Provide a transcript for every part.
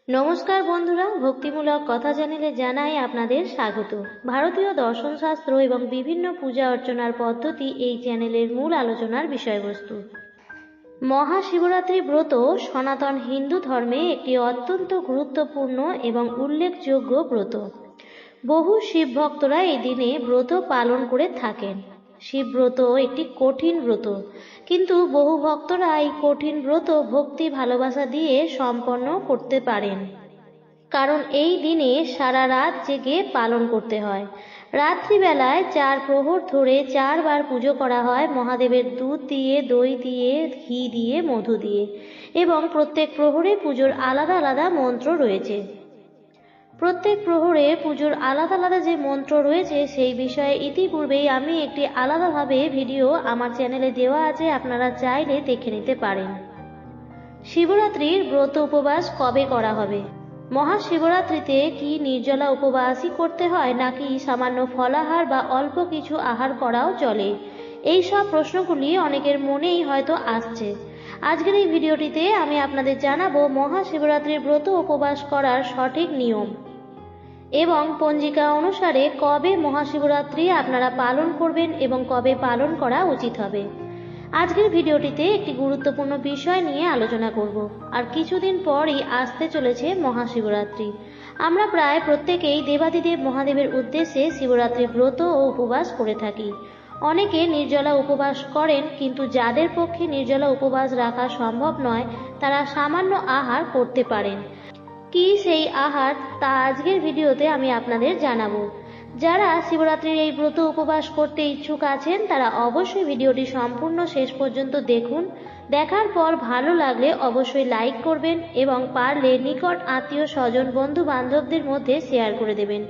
নমস্কার বন্ধুরা, ভক্তিমূলক কথা চ্যানেলে জানাই আপনাদের স্বাগত। ভারতীয় দর্শনশাস্ত্র এবং বিভিন্ন পূজা অর্চনার পদ্ধতি এই চ্যানেলের মূল আলোচনার বিষয়বস্তু। মহাশিবরাত্রি ব্রত সনাতন হিন্দু ধর্মে একটি অত্যন্ত গুরুত্বপূর্ণ এবং উল্লেখযোগ্য ব্রত। বহু শিব ভক্তরা এই দিনে ব্রত পালন করে থাকেন। শিব ব্রত একটি কঠিন ব্রত, কিন্তু বহু ভক্তরা এই কঠিন ব্রত ভক্তি ভালোবাসা দিয়ে সম্পন্ন করতে পারেন, কারণ এই দিনে সারা রাত জেগে পালন করতে হয়। রাত্রিবেলায় 4 প্রহর ধরে 4 বার পুজো করা হয় মহাদেবের দুধ দিয়ে, দই দিয়ে, ঘি দিয়ে, মধু দিয়ে, এবং প্রত্যেক প্রহরে পুজোর আলাদা আলাদা মন্ত্র রয়েছে। প্রত্যেক প্রহরে পুজোর আলাদা আলাদা যে মন্ত্র রয়েছে সেই বিষয়ে ইতিপূর্বেই আমি একটি আলাদাভাবে ভিডিও আমার চ্যানেলে দেওয়া আছে, আপনারা চাইলে দেখে নিতে পারেন। শিবরাত্রির ব্রত উপবাস কবে করা হবে? মহাশিবরাত্রিতে কি নির্জলা উপবাসই করতে হয়, নাকি সামান্য ফলাহার বা অল্প কিছু আহার করাও চলে? এই সব প্রশ্নগুলি অনেকের মনেই হয়তো আসছে। আজকের এই ভিডিওটিতে আমি আপনাদের জানাবো মহাশিবরাত্রির ব্রত উপবাস করার সঠিক নিয়ম এবং পঞ্জিকা অনুসারে কবে মহাশিবরাত্রি আপনারা পালন করবেন এবং কবে পালন করা উচিত হবে। আজকের ভিডিওটিতে একটি গুরুত্বপূর্ণ বিষয় নিয়ে আলোচনা করব। আর কিছুদিন পরই আসতে চলেছে মহাশিবরাত্রি। আমরা প্রায় প্রত্যেকেই দেবাদিদেব মহাদেবের উদ্দেশ্যে শিবরাত্রি ব্রত ও উপবাস করে থাকি। অনেকে নির্জলা উপবাস করেন, কিন্তু যাদের পক্ষে নির্জলা উপবাস রাখা সম্ভব নয় তারা সামান্য আহার করতে পারেন। কি সেই আহার, তা আজকের ভিডিওতে আমি আপনাদের জানাবো। যারা শিবরাত্রির এই ব্রত উপবাস করতে ইচ্ছুক আছেন তারা অবশ্যই ভিডিওটি সম্পূর্ণ শেষ পর্যন্ত দেখুন। দেখার পর ভালো লাগলে অবশ্যই লাইক করবেন এবং পারলে নিকট আত্মীয় স্বজন বন্ধু বান্ধবদের মধ্যে শেয়ার করে দেবেন,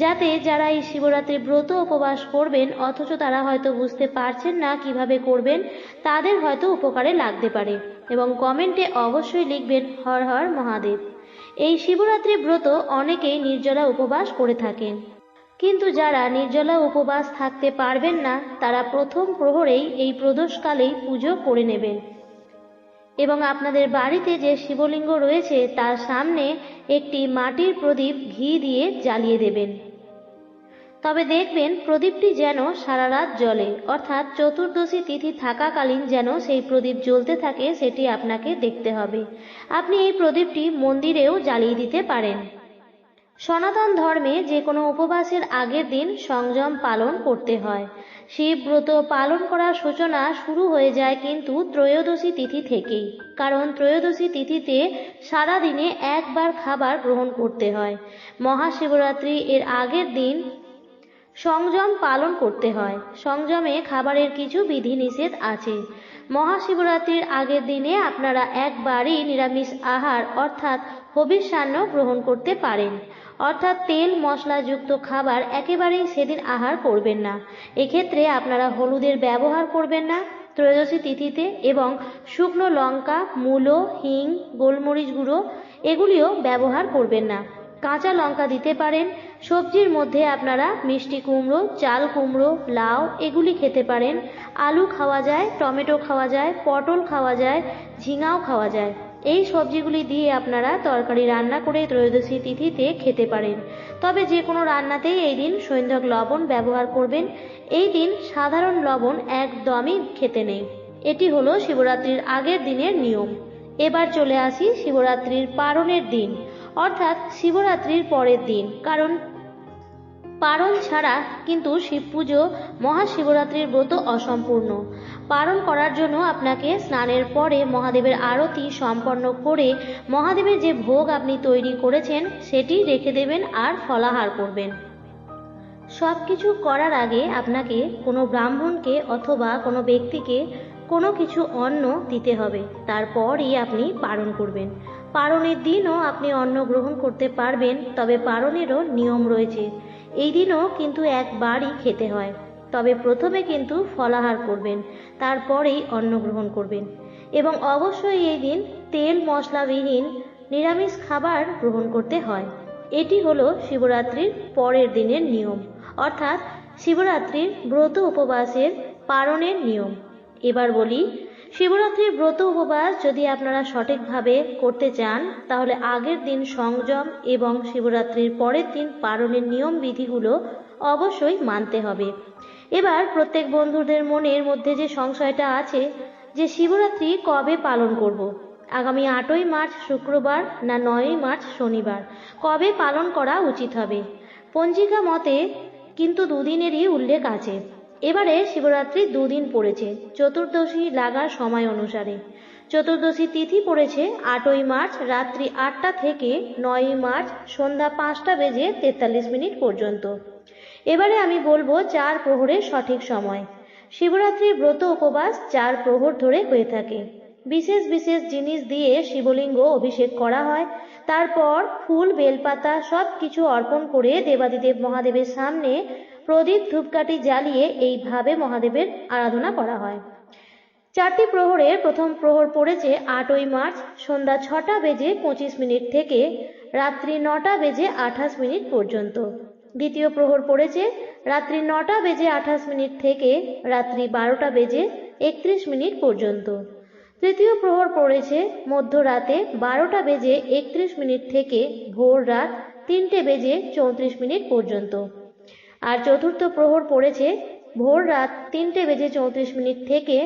যাতে যারা এই শিবরাত্রির ব্রত উপবাস করবেন অথচ তারা হয়তো বুঝতে পারছেন না কিভাবে করবেন, তাদের হয়তো উপকারে লাগতে পারে। এবং কমেন্টে অবশ্যই লিখবেন হর হর মহাদেব। এই শিবরাত্রি ব্রত অনেকেই নির্জলা উপবাস করে থাকেন, কিন্তু যারা নির্জলা উপবাস থাকতে পারবেন না তারা প্রথম প্রহরেই এই প্রদোষকালেই পুজো করে নেবেন এবং আপনাদের বাড়িতে যে শিবলিঙ্গ রয়েছে তার সামনে একটি মাটির প্রদীপ ঘি দিয়ে জ্বালিয়ে দেবেন। তবে দেখবেন প্রদীপটি যেন সারা রাত জ্বলে, অর্থাৎ চতুর্দশী তিথি থাকাকালীন যেন সেই প্রদীপ জ্বলতে থাকে, সেটি আপনাকে দেখতে হবে। আপনি এই প্রদীপটি মন্দিরেও জ্বালিয়ে দিতে পারেন। সনাতন ধর্মে যে কোনো উপবাসের আগের দিন সংযম পালন করতে হয়। শিব ব্রত পালন করার সূচনা শুরু হয়ে যায় কিন্তু ত্রয়োদশী তিথি থেকেই, কারণ ত্রয়োদশী তিথিতে সারা দিনে একবার খাবার গ্রহণ করতে হয়। মহাশিবরাত্রি এর আগের দিন সংযম পালন করতে হয়। সংযমে খাবারের কিছু বিধিনিষেধ আছে। মহাশিবরাত্রির আগের দিনে আপনারা একবারই নিরামিষ আহার অর্থাৎ হবিষ্যান্ন গ্রহণ করতে পারেন, অর্থাৎ তেল মশলাযুক্ত খাবার একেবারেই সেদিন আহার করবেন না। এক্ষেত্রে আপনারা হলুদের ব্যবহার করবেন না ত্রয়োদশী তিথিতে, এবং শুকনো লঙ্কা, মূলো, হিং, গোলমরিচ গুঁড়ো এগুলিও ব্যবহার করবেন না। কাঁচা লঙ্কা দিতে পারেন। সবজির মধ্যে আপনারা মিষ্টি কুমড়ো, চাল কুমড়ো, লাউ এগুলি খেতে পারেন। আলু খাওয়া যায়, টমেটো খাওয়া যায়, পটল খাওয়া যায়, ঝিঙাও খাওয়া যায়। এই সবজিগুলি দিয়ে আপনারা তরকারি রান্না করে ত্রয়োদশী তিথিতে খেতে পারেন। তবে যে কোনো রান্নাতেই এই দিন সৈন্ধক লবণ ব্যবহার করবেন। এই দিন সাধারণ লবণ একদমই খেতে নেই। এটি হলো শিবরাত্রির আগের দিনের নিয়ম। এবার চলে আসি শিবরাত্রির পারণের দিন, অর্থাৎ শিবরাত্রির পরের দিন, কারণ পারণ ছাড়া কিন্তু শিব পুজো মহাশিবরাত্রির ব্রত অসম্পূর্ণ। পারণ করার জন্য আপনাকে স্নানের পরে মহাদেবের আরতি সম্পন্ন করে মহাদেবের যে ভোগ আপনি তৈরি করেছেন সেটি রেখে দেবেন আর ফলাহার করবেন। সব কিছু করার আগে আপনাকে কোনো ব্রাহ্মণকে অথবা কোনো ব্যক্তিকে কোনো কিছু অন্ন দিতে হবে, তারপরই আপনি পারণ করবেন। পারণের দিনও আপনি অন্ন গ্রহণ করতে পারবেন, তবে পারণেরও নিয়ম রয়েছে। এই দিনও কিন্তু একবারই খেতে হয়, তবে প্রথমে কিন্তু ফলাহার করবেন, তারপরেই অন্ন গ্রহণ করবেন। এবং অবশ্যই এই দিন তেল মশলাবিহীন নিরামিষ খাবার গ্রহণ করতে হয়। এটি হলো শিবরাত্রির পরের দিনের নিয়ম, অর্থাৎ শিবরাত্রির ব্রত উপবাসের পারণের নিয়ম। এবার বলি শিবরাত্রির ব্রত উপবাস যদি আপনারা সঠিকভাবে করতে চান তাহলে আগের দিন সংযম এবং শিবরাত্রির পরের দিন পালনের নিয়ম বিধিগুলো অবশ্যই মানতে হবে। এবার প্রত্যেক বন্ধুদের মনের মধ্যে যে সংশয়টা আছে যে শিবরাত্রি কবে পালন করব। আগামী 8ই মার্চ শুক্রবার না 9ই মার্চ শনিবার কবে পালন করা উচিত হবে। পঞ্জিকা মতে কিন্তু দুদিনেরই উল্লেখ আছে। এবারে শিবরাত্রি দুদিন পড়েছে চতুর্দশী লাগার সময় অনুসারে। চতুর্দশী তিথি পড়েছে 8ই মার্চ রাত্রি 8টা থেকে 9ই মার্চ সন্ধ্যা 5টা বেজে 43 মিনিট পর্যন্ত। এবারে আমি বলবো 4 প্রহরের সঠিক সময়। শিবরাত্রির ব্রত উপবাস 4 প্রহর ধরে হয়ে থাকে। বিশেষ বিশেষ জিনিস দিয়ে শিবলিঙ্গ অভিষেক করা হয়। তারপর ফুল বেলপাতা সব কিছু অর্পণ করে দেবাদিদেব মহাদেবের সামনে প্রদীপ ধূপকাঠি জ্বালিয়ে এইভাবে মহাদেবের আরাধনা করা হয়। 4টি প্রহরের প্রথম প্রহর পড়েছে 8ই মার্চ সন্ধ্যা 6টা বেজে 25 মিনিট থেকে রাত্রি 9টা বেজে 28 মিনিট পর্যন্ত। দ্বিতীয় প্রহর পড়েছে রাত্রি 9টা বেজে 28 মিনিট থেকে রাত্রি 12টা বেজে 31 মিনিট পর্যন্ত। তৃতীয় প্রহর পড়েছে মধ্যরাতে 12টা বেজে 31 মিনিট থেকে ভোর রাত 3টে বেজে 34 মিনিট পর্যন্ত। আর চতুর্থ প্রহর পড়েছে ভোর রাত 3টে বেজে 34 মিনিট থেকে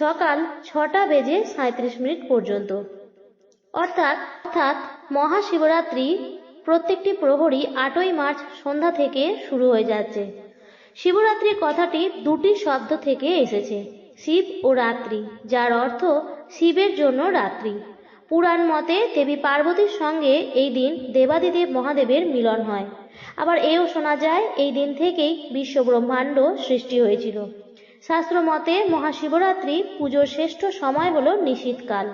সকাল 6টা বেজে 37 মিনিট পর্যন্ত। অর্থাৎ মহাশিবরাত্রি প্রত্যেকটি প্রহরই 8ই মার্চ সন্ধ্যা থেকে শুরু হয়ে যাচ্ছে। শিবরাত্রি কথাটি দুটি শব্দ থেকে এসেছে, শিব ও রাত্রি, যার অর্থ শিবের জন্য রাত্রি। পুরাণ মতে দেবী পার্বতীর সঙ্গে এই দিন দেবাদিদেব মহাদেবের মিলন হয়। আবার এও শোনা যায় এই দিন থেকেই বিশ্ব ব্রহ্মাণ্ড সৃষ্টি হয়েছিল। শাস্ত্র মতে মহাশিবরাত্রি পুজোর শ্রেষ্ঠ সময় হলো নিশীথকাল।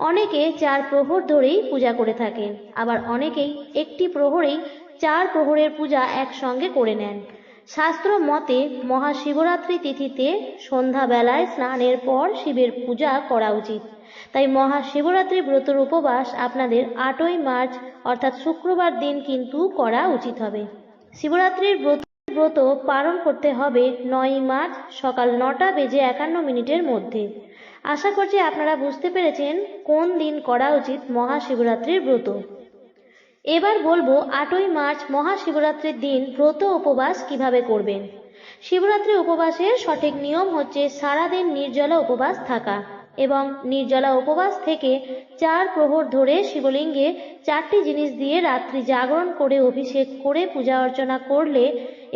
অনেকে 4 প্রহর ধরেই পূজা করে থাকেন, আবার অনেকেই একটি প্রহরেই 4 প্রহরের পূজা একসঙ্গে করে নেন। শাস্ত্র মতে মহাশিবরাত্রি তিথিতে সন্ধ্যাবেলায় স্নানের পর শিবের পূজা করা উচিত। তাই মহাশিবরাত্রি ব্রতর উপবাস আপনাদের 8ই মার্চ অর্থাৎ শুক্রবার দিন কিন্তু করা উচিত হবে। শিবরাত্রির ব্রত পালন করতে হবে 9ই মার্চ সকাল 9টা বেজে 51 মিনিটের মধ্যে। আশা করছি আপনারা বুঝতে পেরেছেন কোন দিন করা উচিত মহাশিবরাত্রির ব্রত। এবার বলবো 8ই মার্চ মহাশিবরাত্রির দিন ব্রত উপবাস কিভাবে করবেন। শিবরাত্রি উপবাসের সঠিক নিয়ম হচ্ছে সারাদিন নির্জলা উপবাস থাকা এবং নির্জলা উপবাস থেকে 4 প্রহর ধরে শিবলিঙ্গে 4টি জিনিস দিয়ে রাত্রি জাগরণ করে অভিষেক করে পূজা অর্চনা করলে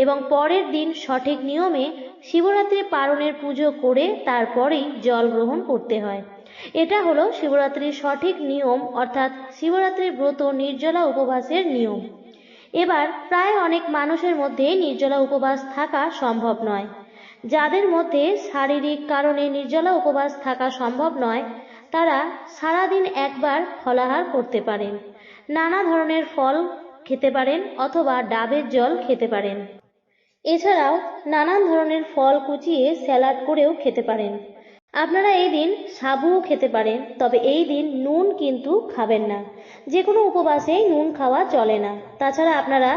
এবং পরের দিন সঠিক নিয়মে শিবরাত্রি পালনের পুজো করে তারপরেই জল গ্রহণ করতে হয়। এটা হলো শিবরাত্রির সঠিক নিয়ম, অর্থাৎ শিবরাত্রির ব্রত নির্জলা উপবাসের নিয়ম। এবার প্রায় অনেক মানুষের মধ্যে নির্জলা উপবাস থাকা সম্ভব নয়। যাদের মধ্যে শারীরিক কারণে নির্জলা উপবাস থাকা সম্ভব নয় তারা সারাদিন একবার ফলাহার করতে পারেন, নানা ধরনের ফল খেতে পারেন অথবা ডাবের জল খেতে পারেন। এছাড়াও নানান ধরনের ফল কুচিয়ে স্যালাড করেও খেতে পারেন। আপনারা এই দিন সাবুও খেতে পারেন, তবে এই দিন নুন কিন্তু খাবেন না। যে কোনো উপবাসেই নুন খাওয়া চলে না। তাছাড়া আপনারা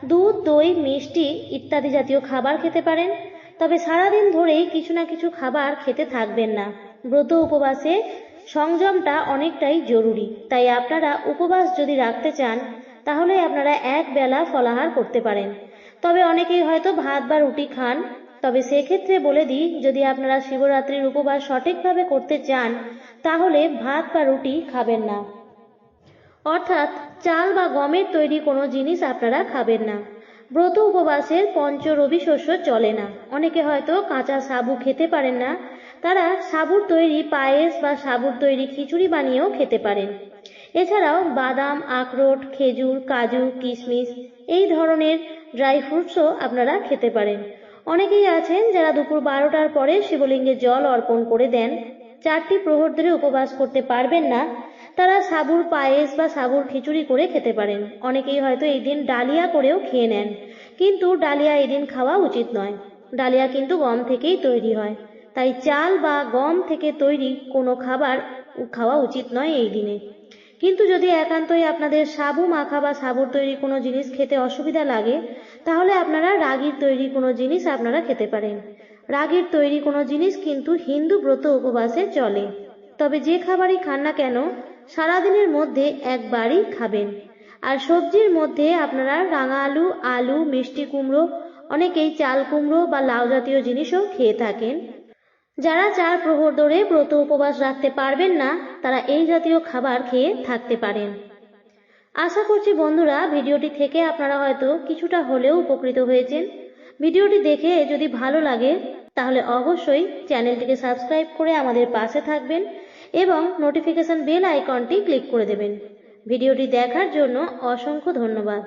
দুধ, দই, মিষ্টি ইত্যাদি জাতীয় খাবার খেতে পারেন, তবে সারাদিন ধরেই কিছু না কিছু খাবার খেতে থাকবেন না। ব্রত উপবাসে সংযমটা অনেকটাই জরুরি, তাই আপনারা উপবাস যদি রাখতে চান তাহলে আপনারা এক বেলা ফলাহার করতে পারেন। তবে অনেকেই হয়তো ভাত বা রুটি খান, তবে সেক্ষেত্রে বলে দিই যদি আপনারা শিবরাত্রির উপবাস সঠিকভাবে করতে চান তাহলে ভাত বা রুটি খাবেন না, অর্থাৎ চাল বা গমের তৈরি কোনো জিনিস আপনারা খাবেন না। ব্রত উপবাসের পঞ্চ রবি শস্য চলে না। অনেকে হয়তো কাঁচা সাবু খেতে পারেন না, তারা সাবুর তৈরি পায়েস বা সাবুর তৈরি খিচুড়ি বানিয়েও খেতে পারেন। এছাড়াও বাদাম, আখরোট, খেজুর, কাজু, কিশমিশ এই ধরনের ড্রাই ফ্রুটসও আপনারা খেতে পারেন। অনেকেই আছেন যারা দুপুর 12টার পরে শিবলিঙ্গে জল অর্পণ করে দেন, 4টি প্রহর ধরে উপবাস করতে পারবেন না, তারা সাবুর পায়েস বা সাবুর খিচুড়ি করে খেতে পারেন। অনেকেই হয়তো এই দিন ডালিয়া করেও খেয়ে নেন, কিন্তু ডালিয়া এই দিন খাওয়া উচিত নয়। ডালিয়া কিন্তু গম থেকেই তৈরি হয়, তাই চাল বা গম থেকে তৈরি কোনো খাবার খাওয়া উচিত নয় এই দিনে। কিন্তু যদি একান্তই আপনাদের সাবু মাখা বা সাবুর তৈরি কোনো জিনিস খেতে অসুবিধা লাগে তাহলে আপনারা রাগির তৈরি কোনো জিনিস আপনারা খেতে পারেন। রাগের তৈরি কোনো জিনিস কিন্তু হিন্দু ব্রত উপবাসে চলে। তবে যে খাবারই খান না কেন সারাদিনের মধ্যে একবারই খাবেন। আর সবজির মধ্যে আপনারা রাঙা আলু, আলু, মিষ্টি কুমড়ো, অনেকেই চাল কুমড়ো বা লাউ জাতীয় জিনিসও খেয়ে থাকেন। যারা 4 প্রহর ধরে ব্রত উপবাস রাখতে পারবেন না তারা এই জাতীয় খাবার খেয়ে থাকতে পারেন। আশা করছি বন্ধুরা ভিডিওটি থেকে আপনারা হয়তো কিছুটা হলেও উপকৃত হয়েছেন। ভিডিওটি দেখে যদি ভালো লাগে তাহলে অবশ্যই চ্যানেলটিকে সাবস্ক্রাইব করে আমাদের পাশে থাকবেন এবং নোটিফিকেশন বেল আইকনটি ক্লিক করে দেবেন। ভিডিওটি দেখার জন্য অসংখ্য ধন্যবাদ।